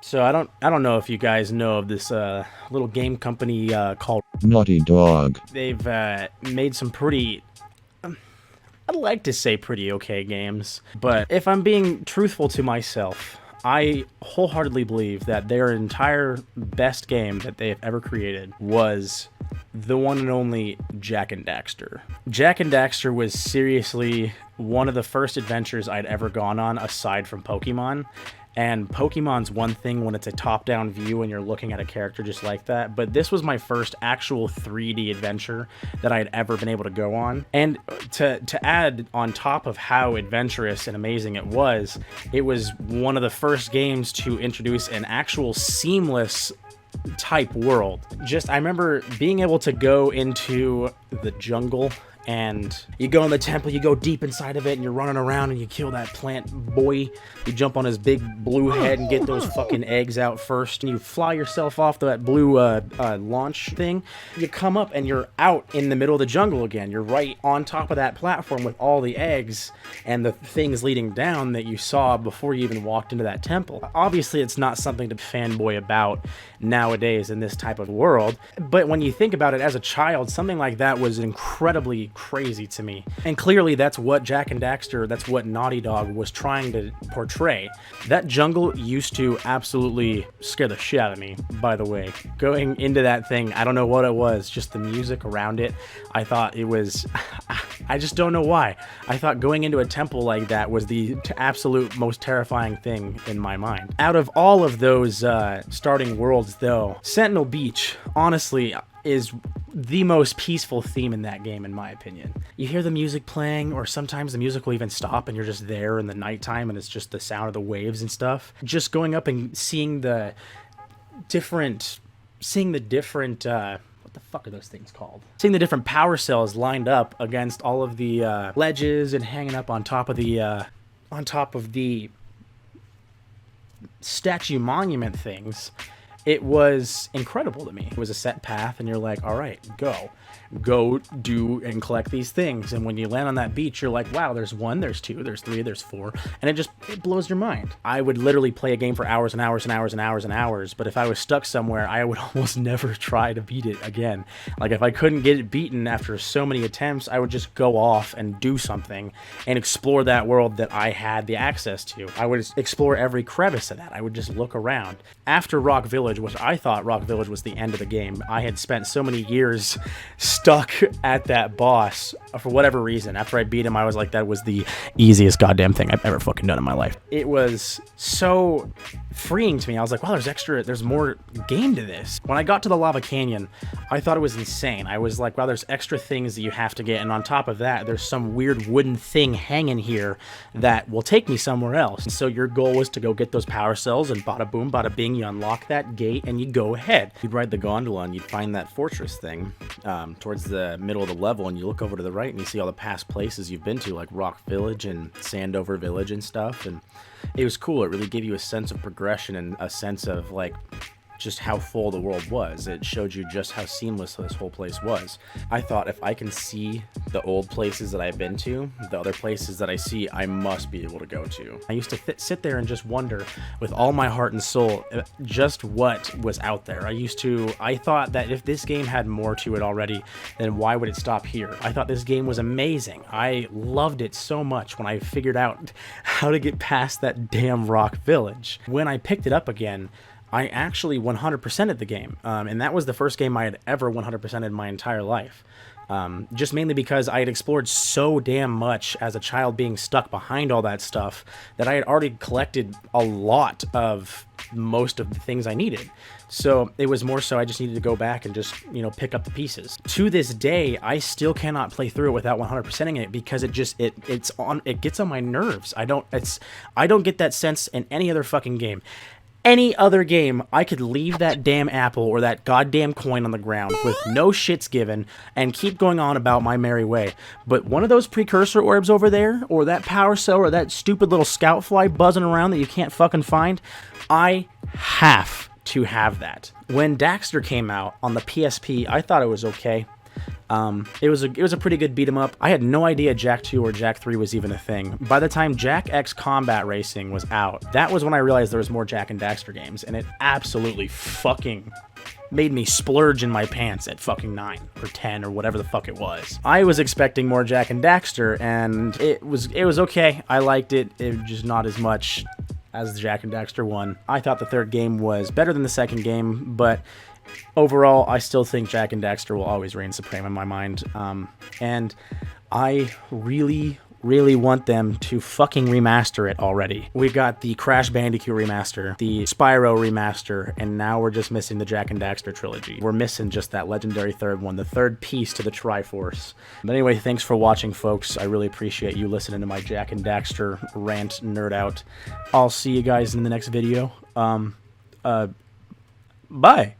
So I don't know if you guys know of this little game company called. Naughty Dog. They've made some pretty. I'd like to say pretty okay games, but if I'm being truthful to myself, I wholeheartedly believe that their entire best game that they have ever created was the one and only Jak and Daxter. Jak and Daxter was seriously one of the first adventures I'd ever gone on aside from Pokemon. And Pokemon's one thing when it's a top-down view and you're looking at a character just like that, but this was my first actual 3D adventure that I had ever been able to go on. And to add on top of how adventurous and amazing it was one of the first games to introduce an actual seamless type world. I remember being able to go into the jungle, and you go in the temple, you go deep inside of it, and you're running around and you kill that plant boy. You jump on his big blue head and get those fucking eggs out first, and you fly yourself off that blue launch thing. You come up and you're out in the middle of the jungle again. You're right on top of that platform with all the eggs and the things leading down that you saw before you even walked into that temple. Obviously, it's not something to fanboy about nowadays in this type of world, but when you think about it as a child, something like that was incredibly crazy to me. And clearly that's what Jak and Daxter, that's what Naughty Dog was trying to portray. That jungle used to absolutely scare the shit out of me, by the way. Going into that thing, I don't know what it was, just the music around it. I thought it was, I just don't know why. I thought going into a temple like that was the absolute most terrifying thing in my mind. Out of all of those starting worlds though, Sentinel Beach, honestly, is the most peaceful theme in that game, in my opinion. You hear the music playing, or sometimes the music will even stop and you're just there in the nighttime and it's just the sound of the waves and stuff. Just going up and seeing the different, what the fuck are those things called? Seeing the different power cells lined up against all of the ledges and hanging up on top of the statue monument things. It was incredible to me. It was a set path, and you're like, all right, go do and collect these things. And when you land on that beach, you're like, wow, there's 1, there's 2, there's 3, there's 4. And it blows your mind. I would literally play a game for hours and hours and hours and hours and hours. But if I was stuck somewhere, I would almost never try to beat it again. Like if I couldn't get it beaten after so many attempts, I would just go off and do something and explore that world that I had the access to. I would explore every crevice of that. I would just look around. After Rock Village, which I thought Rock Village was the end of the game, I had spent so many years stuck at that boss for whatever reason. After I beat him, I was like, that was the easiest goddamn thing I've ever fucking done in my life. It was so freeing to me. I was like, wow, there's more game to this. When I got to the lava canyon, I thought it was insane. I was like, wow, there's extra things that you have to get, and on top of that, there's some weird wooden thing hanging here that will take me somewhere else. And so your goal was to go get those power cells, and bada boom, bada bing, you unlock that gate and you go ahead. You'd ride the gondola and you'd find that fortress thing towards the middle of the level, and you look over to the right and you see all the past places you've been to, like Rock Village and Sandover Village and stuff. And it was cool. It really gave you a sense of progression and a sense of like just how full the world was. It showed you just how seamless this whole place was. I thought if I can see the old places that I've been to, the other places that I see, I must be able to go to. I used to sit there and just wonder with all my heart and soul just what was out there. I thought that if this game had more to it already, then why would it stop here? I thought this game was amazing. I loved it so much when I figured out how to get past that damn Rock Village. When I picked it up again, I actually 100%ed the game, and that was the first game I had ever 100%ed in my entire life. Just mainly because I had explored so damn much as a child being stuck behind all that stuff that I had already collected a lot of most of the things I needed. So it was more so I just needed to go back and just, pick up the pieces. To this day, I still cannot play through it without 100%ing it because it gets on my nerves. I don't get that sense in any other fucking game. Any other game, I could leave that damn apple or that goddamn coin on the ground with no shits given and keep going on about my merry way. But one of those precursor orbs over there, or that power cell, or that stupid little scout fly buzzing around that you can't fucking find, I have to have that. When Daxter came out on the PSP, I thought it was okay. It was a pretty good beat 'em up. I had no idea Jak 2 or Jak 3 was even a thing. By the time Jak X Combat Racing was out, that was when I realized there was more Jak and Daxter games, and it absolutely fucking made me splurge in my pants at fucking 9 or 10 or whatever the fuck it was. I was expecting more Jak and Daxter, and it was okay. I liked it. It was just not as much as the Jak and Daxter one. I thought the third game was better than the second game, but overall, I still think Jak and Daxter will always reign supreme in my mind. And I really want them to fucking remaster it already. We got the Crash Bandicoot remaster, the Spyro remaster, and now we're just missing the Jak and Daxter trilogy. We're missing just that legendary third one, the third piece to the Triforce. But anyway, thanks for watching, folks. I really appreciate you listening to my Jak and Daxter rant nerd out. I'll see you guys in the next video. Bye.